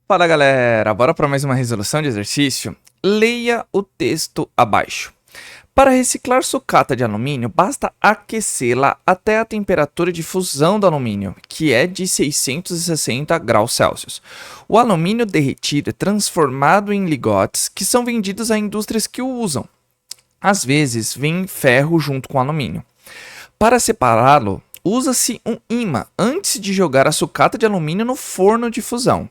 Fala galera, bora para mais uma resolução de exercício? Leia o texto abaixo. Para reciclar sucata de alumínio, basta aquecê-la até a temperatura de fusão do alumínio, que é de 660 graus Celsius. O alumínio derretido é transformado em lingotes que são vendidos a indústrias que o usam. Às vezes, vem ferro junto com alumínio. Para separá-lo, usa-se um ímã antes de jogar a sucata de alumínio no forno de fusão.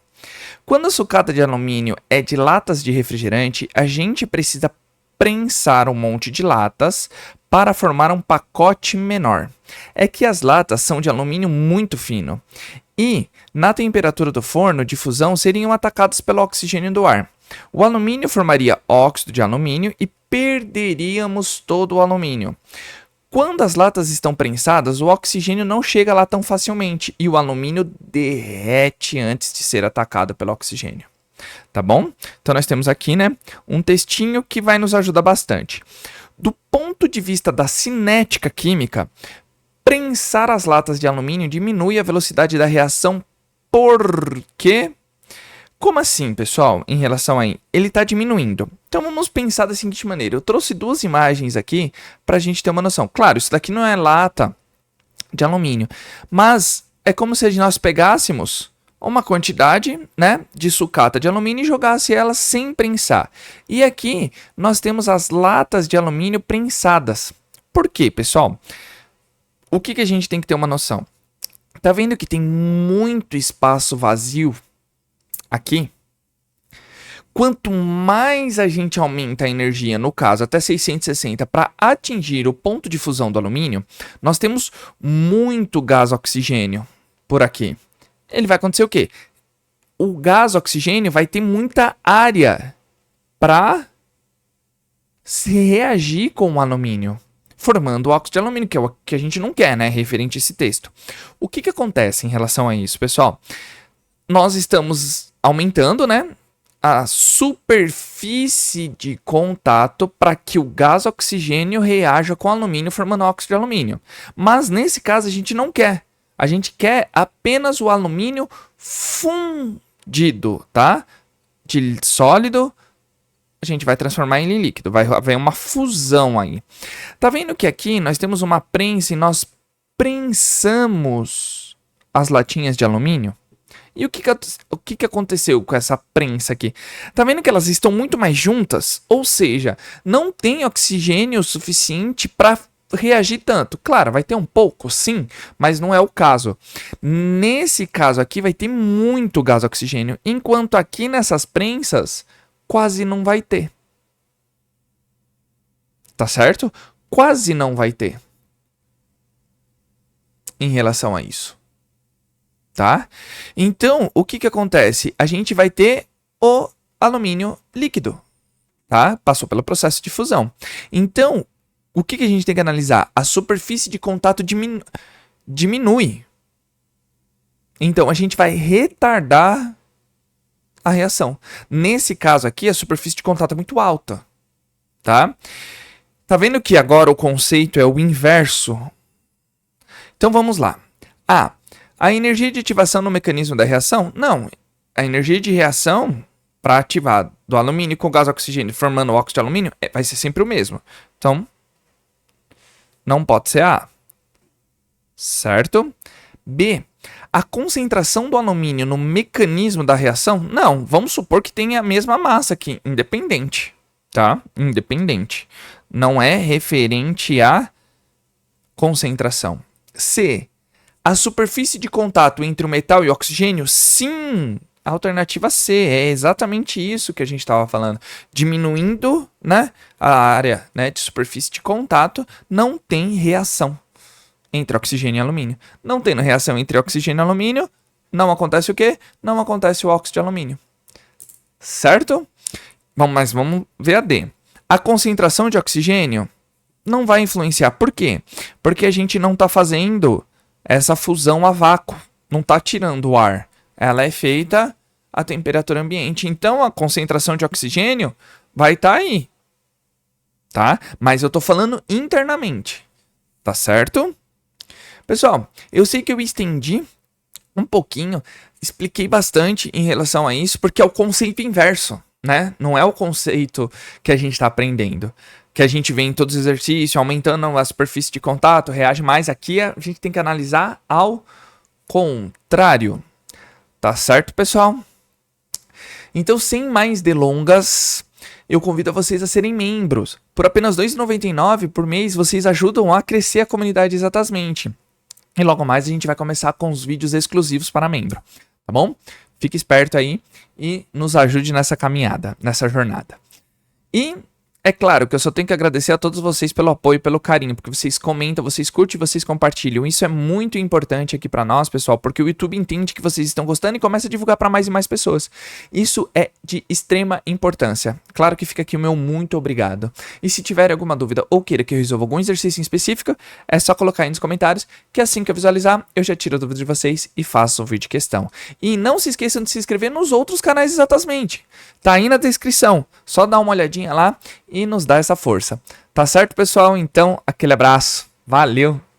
Quando a sucata de alumínio é de latas de refrigerante, a gente precisa prensar um monte de latas para formar um pacote menor. É que as latas são de alumínio muito fino e, na temperatura do forno de fusão, seriam atacadas pelo oxigênio do ar. O alumínio formaria óxido de alumínio e perderíamos todo o alumínio. Quando as latas estão prensadas, o oxigênio não chega lá tão facilmente e o alumínio derrete antes de ser atacado pelo oxigênio. Tá bom? Então nós temos aqui, um textinho que vai nos ajudar bastante. Do ponto de vista da cinética química, prensar as latas de alumínio diminui a velocidade da reação porque... Como assim, pessoal, em relação a ele está diminuindo? Então vamos pensar da seguinte maneira. Eu trouxe duas imagens aqui para a gente ter uma noção. Claro, isso daqui não é lata de alumínio, mas é como se nós pegássemos uma quantidade, de sucata de alumínio e jogasse ela sem prensar. E aqui nós temos as latas de alumínio prensadas. Por quê, pessoal? O que a gente tem que ter uma noção? Tá vendo que tem muito espaço vazio aqui? Quanto mais a gente aumenta a energia, no caso até 660, para atingir o ponto de fusão do alumínio, nós temos muito gás oxigênio por aqui. Ele vai acontecer o quê? O gás oxigênio vai ter muita área para se reagir com o alumínio, formando o óxido de alumínio, que é o que a gente não quer, referente a esse texto. O que acontece em relação a isso, pessoal? Nós estamos aumentando, a superfície de contato para que o gás oxigênio reaja com o alumínio, formando óxido de alumínio. Mas nesse caso a gente não quer. A gente quer apenas o alumínio fundido, tá? De sólido, a gente vai transformar em líquido. Vai haver uma fusão aí. Tá vendo que aqui nós temos uma prensa e nós prensamos as latinhas de alumínio? E o que aconteceu com essa prensa aqui? Tá vendo que elas estão muito mais juntas? Ou seja, não tem oxigênio suficiente para reagir tanto. Claro, vai ter um pouco, sim, mas não é o caso. Nesse caso aqui vai ter muito gás oxigênio, enquanto aqui nessas prensas quase não vai ter. Tá certo? Quase não vai ter em relação a isso. Tá? Então, o que acontece? A gente vai ter o alumínio líquido, tá? Passou pelo processo de fusão. Então, o que a gente tem que analisar? A superfície de contato diminui. Então, a gente vai retardar a reação. Nesse caso aqui, a superfície de contato é muito alta, tá? Tá vendo que agora o conceito é o inverso? Então, vamos lá. A energia de ativação no mecanismo da reação? Não. A energia de reação para ativar do alumínio com gás oxigênio formando o óxido de alumínio vai ser sempre o mesmo. Então, não pode ser A. Certo? B. A concentração do alumínio no mecanismo da reação? Não. Vamos supor que tenha a mesma massa aqui, independente. Tá? Independente. Não é referente à concentração. C. A superfície de contato entre o metal e o oxigênio? Sim! Alternativa C. É exatamente isso que a gente estava falando. Diminuindo, a área de superfície de contato, não tem reação entre oxigênio e alumínio. Não tendo reação entre oxigênio e alumínio, não acontece o quê? Não acontece o óxido de alumínio. Certo? Mas vamos ver a D. A concentração de oxigênio não vai influenciar. Por quê? Porque a gente não está fazendo essa fusão a vácuo, não está tirando o ar. Ela é feita a temperatura ambiente. Então, a concentração de oxigênio vai estar aí. Tá? Mas eu estou falando internamente. Tá certo? Pessoal, eu sei que eu estendi um pouquinho. expliquei bastante em relação a isso, porque é o conceito inverso, né? Não é o conceito que a gente está aprendendo. Que a gente vê em todos os exercícios, aumentando a superfície de contato, reage mais. Aqui a gente tem que analisar ao contrário. Tá certo, pessoal? Então, sem mais delongas, eu convido a vocês a serem membros. Por apenas R$ 2,99 por mês, vocês ajudam a crescer a comunidade Exatasmente. E logo mais a gente vai começar com os vídeos exclusivos para membro, tá bom? Fique esperto aí e nos ajude nessa caminhada, nessa jornada. E é claro que eu só tenho que agradecer a todos vocês pelo apoio, pelo carinho, porque vocês comentam, vocês curtem, vocês compartilham. Isso é muito importante aqui pra nós, pessoal, porque o YouTube entende que vocês estão gostando e começa a divulgar pra mais e mais pessoas. Isso é de extrema importância. Claro que fica aqui o meu muito obrigado. E se tiver alguma dúvida ou queira que eu resolva algum exercício em específico, é só colocar aí nos comentários, que assim que eu visualizar, eu já tiro a dúvida de vocês e faço um vídeo de questão. E não se esqueçam de se inscrever nos outros canais Exatasmente. Tá aí na descrição. Só dá uma olhadinha lá e nos dá essa força. Tá certo, pessoal? Então, aquele abraço. Valeu!